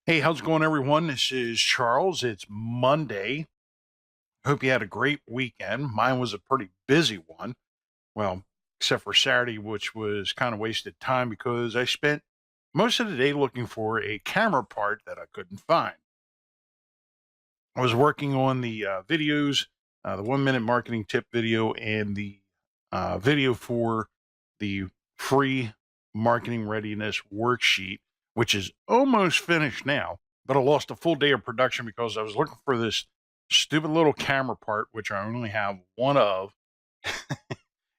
Hey, how's it going, everyone? This is Charles. It's Monday. Hope you had a great weekend. Mine was a pretty busy one. Well, except for Saturday, which was kind of wasted time because I spent most of the day looking for a camera part that I couldn't find. I was working on the videos, the 1 minute marketing tip video, and the video for the free marketing readiness worksheet, which is almost finished now. But I lost a full day of production because I was looking for this stupid little camera part, which I only have one of,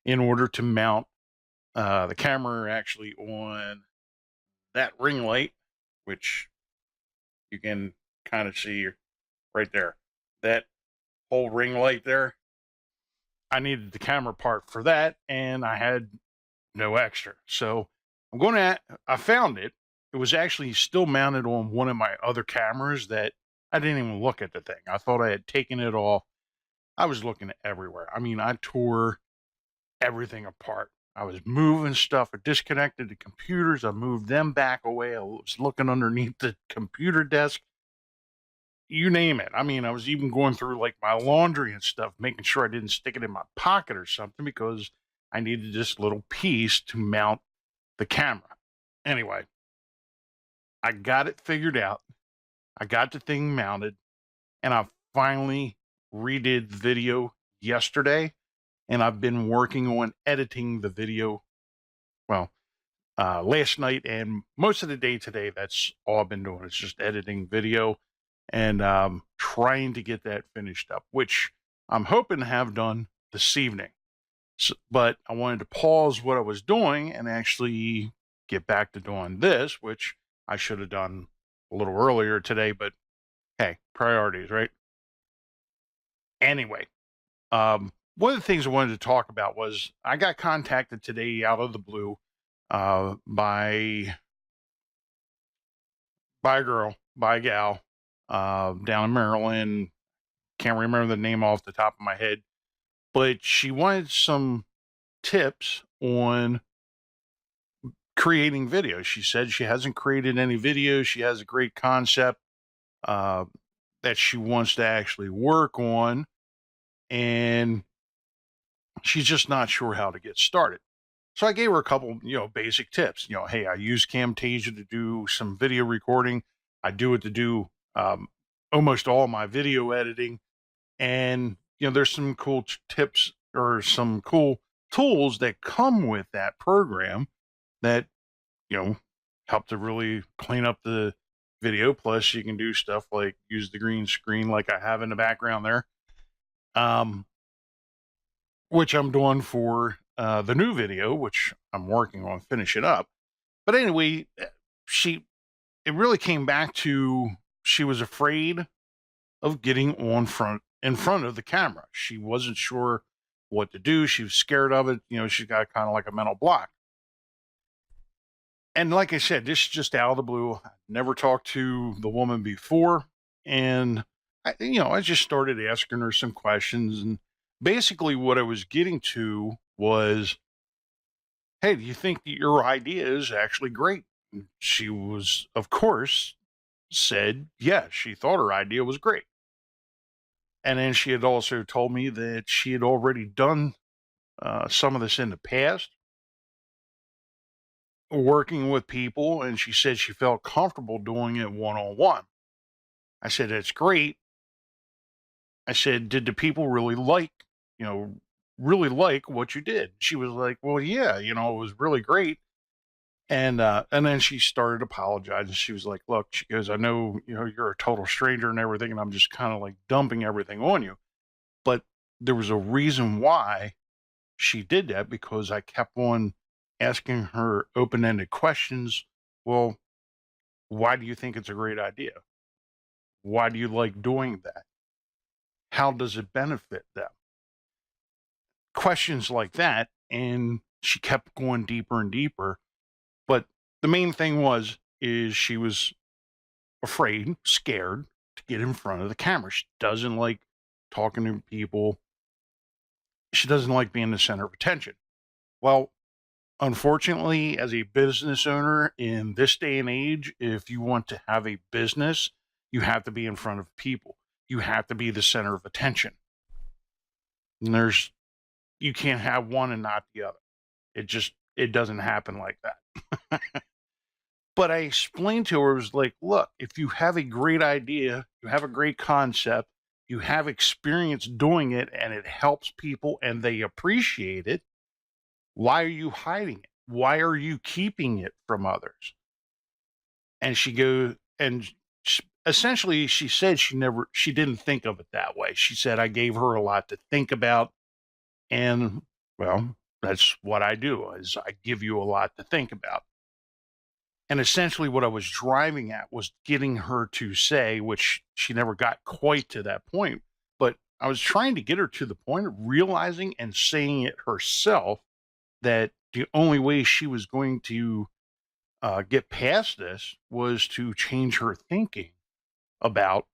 in order to mount the camera actually on that ring light, which you can kind of see right there. That whole ring light there. I needed the camera part for that, and I had no extra. So I found it. It was actually still mounted on one of my other cameras that I didn't even look at the thing. I thought I had taken it off. I was looking everywhere. I mean, I tore everything apart. I was moving stuff. I disconnected the computers. I moved them back away. I was looking underneath the computer desk. You name it. I mean, I was even going through like my laundry and stuff, making sure I didn't stick it in my pocket or something because I needed this little piece to mount the camera. Anyway, I got it figured out. I got the thing mounted, and I finally redid the video yesterday. And I've been working on editing the video. Well, last night and most of the day today, that's all I've been doing. It's just editing video and trying to get that finished up, which I'm hoping to have done this evening. So, but I wanted to pause what I was doing and actually get back to doing this, which I should have done a little earlier today. But hey, priorities, right? Anyway, one of the things I wanted to talk about was I got contacted today out of the blue by a girl, by a gal down in Maryland. Can't remember the name off the top of my head, but she wanted some tips on creating videos. She said she hasn't created any videos. She has a great concept uh, that she wants to actually work on, and she's just not sure how to get started. So I gave her a couple, basic tips. Hey, I use Camtasia to do some video recording. I do it to do almost all my video editing. And, there's some cool tips or some cool tools that come with that program that, you know, help to really clean up the video. Plus, you can do stuff like use the green screen like I have in the background there, um, which I'm doing for the new video, which I'm working on finishing up. But anyway, it really came back to she was afraid of getting in front of the camera. She wasn't sure what to do. She was scared of it. She's got kind of like a mental block. And like I said, this is just out of the blue. I never talked to the woman before. And I just started asking her some questions. And basically what I was getting to was, hey, do you think that your idea is actually great? And she was, of course, said, yes, she thought her idea was great. And then she had also told me that she had already done some of this in the past, working with people, and she said she felt comfortable doing it one on one. I said, that's great. I said, did the people you know, really like what you did? She was like, well, yeah, it was really great. And then she started apologizing. She was like, look, she goes, I know, you're a total stranger and everything, and I'm just kind of like dumping everything on you. But there was a reason why she did that, because I kept on asking her open-ended questions. Well, why do you think it's a great idea? Why do you like doing that? How does it benefit them? Questions like that. And she kept going deeper and deeper. But the main thing is she was afraid, scared to get in front of the camera. She doesn't like talking to people. She doesn't like being the center of attention. Well, Unfortunately, as a business owner in this day and age, if you want to have a business, you have to be in front of people. You have to be the center of attention. And you can't have one and not the other. It doesn't happen like that. But I explained to her, it was like, look, if you have a great idea, you have a great concept, you have experience doing it, and it helps people and they appreciate it, why are you hiding it? Why are you keeping it from others? And she goes, and essentially she said she didn't think of it that way. She said, I gave her a lot to think about. And well, that's what I do, is I give you a lot to think about. And essentially what I was driving at was getting her to say, which she never got quite to that point, but I was trying to get her to the point of realizing and saying it herself that the only way she was going to get past this was to change her thinking about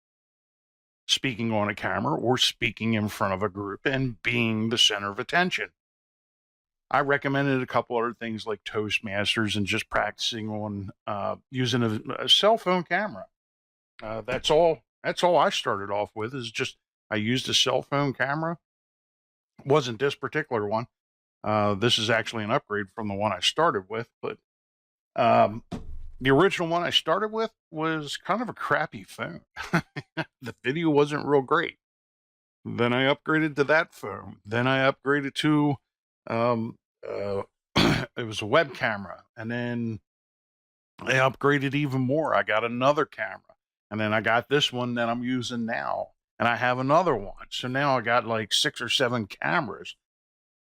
speaking on a camera or speaking in front of a group and being the center of attention. I recommended a couple other things like Toastmasters and just practicing on using a cell phone camera. That's all I started off with, is just I used a cell phone camera. It wasn't this particular one. This is actually an upgrade from the one I started with, but the original one I started with was kind of a crappy phone. The video wasn't real great. Then I upgraded to that phone. Then I upgraded to it was a web camera, and then I upgraded even more. I got another camera, and then I got this one that I'm using now, and I have another one. So now I got like 6 or 7 cameras,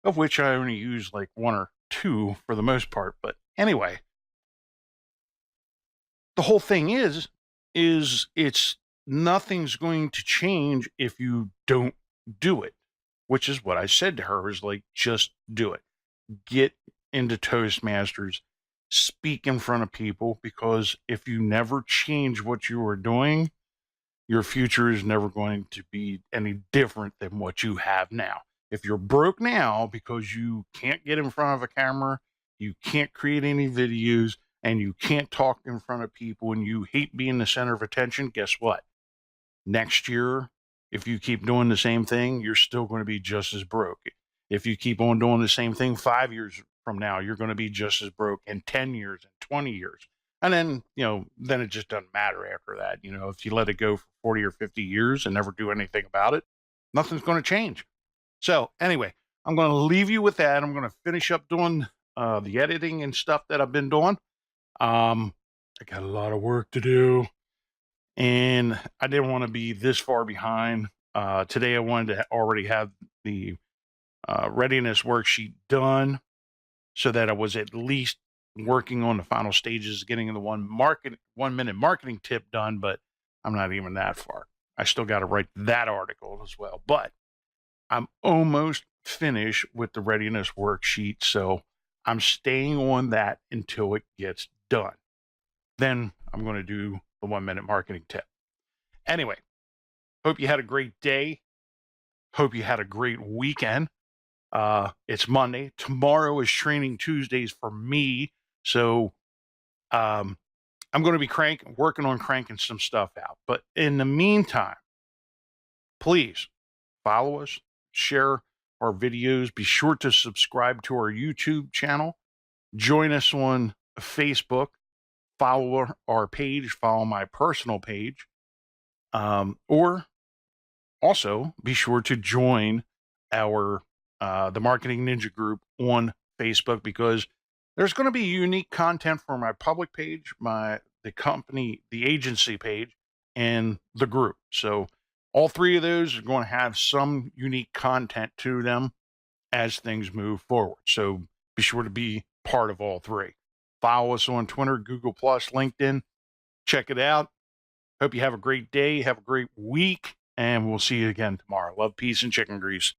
of which I only use like 1 or 2 for the most part. But anyway, the whole thing is it's nothing's going to change if you don't do it, which is what I said to her, is like, just do it. Get into Toastmasters, speak in front of people, because if you never change what you are doing, your future is never going to be any different than what you have now. If you're broke now because you can't get in front of a camera, you can't create any videos, and you can't talk in front of people, and you hate being the center of attention, guess what? Next year, if you keep doing the same thing, you're still going to be just as broke. If you keep on doing the same thing 5 years from now, you're going to be just as broke in 10 years and 20 years. And then, then it just doesn't matter after that. If you let it go for 40 or 50 years and never do anything about it, nothing's going to change. So anyway, I'm going to leave you with that. I'm going to finish up doing the editing and stuff that I've been doing. I got a lot of work to do, and I didn't want to be this far behind. Today I wanted to already have the readiness worksheet done, so that I was at least working on the final stages, getting the 1 minute marketing tip done, but I'm not even that far. I still got to write that article as well, but I'm almost finished with the readiness worksheet, so I'm staying on that until it gets done. Then I'm going to do the 1 minute marketing tip. Anyway, hope you had a great day. Hope you had a great weekend. It's Monday. Tomorrow is Training Tuesdays for me. So I'm going to be working on cranking some stuff out. But in the meantime, please follow us, share our videos. Be sure to subscribe to our YouTube channel. Join us on Facebook. Follow our page. Follow my personal page. Or also be sure to join our the Marketing Ninja group on Facebook, because there's going to be unique content for my public page, the company, the agency page, and the group. So all 3 of those are going to have some unique content to them as things move forward. So be sure to be part of all 3. Follow us on Twitter, Google+, LinkedIn. Check it out. Hope you have a great day. Have a great week. And we'll see you again tomorrow. Love, peace, and chicken grease.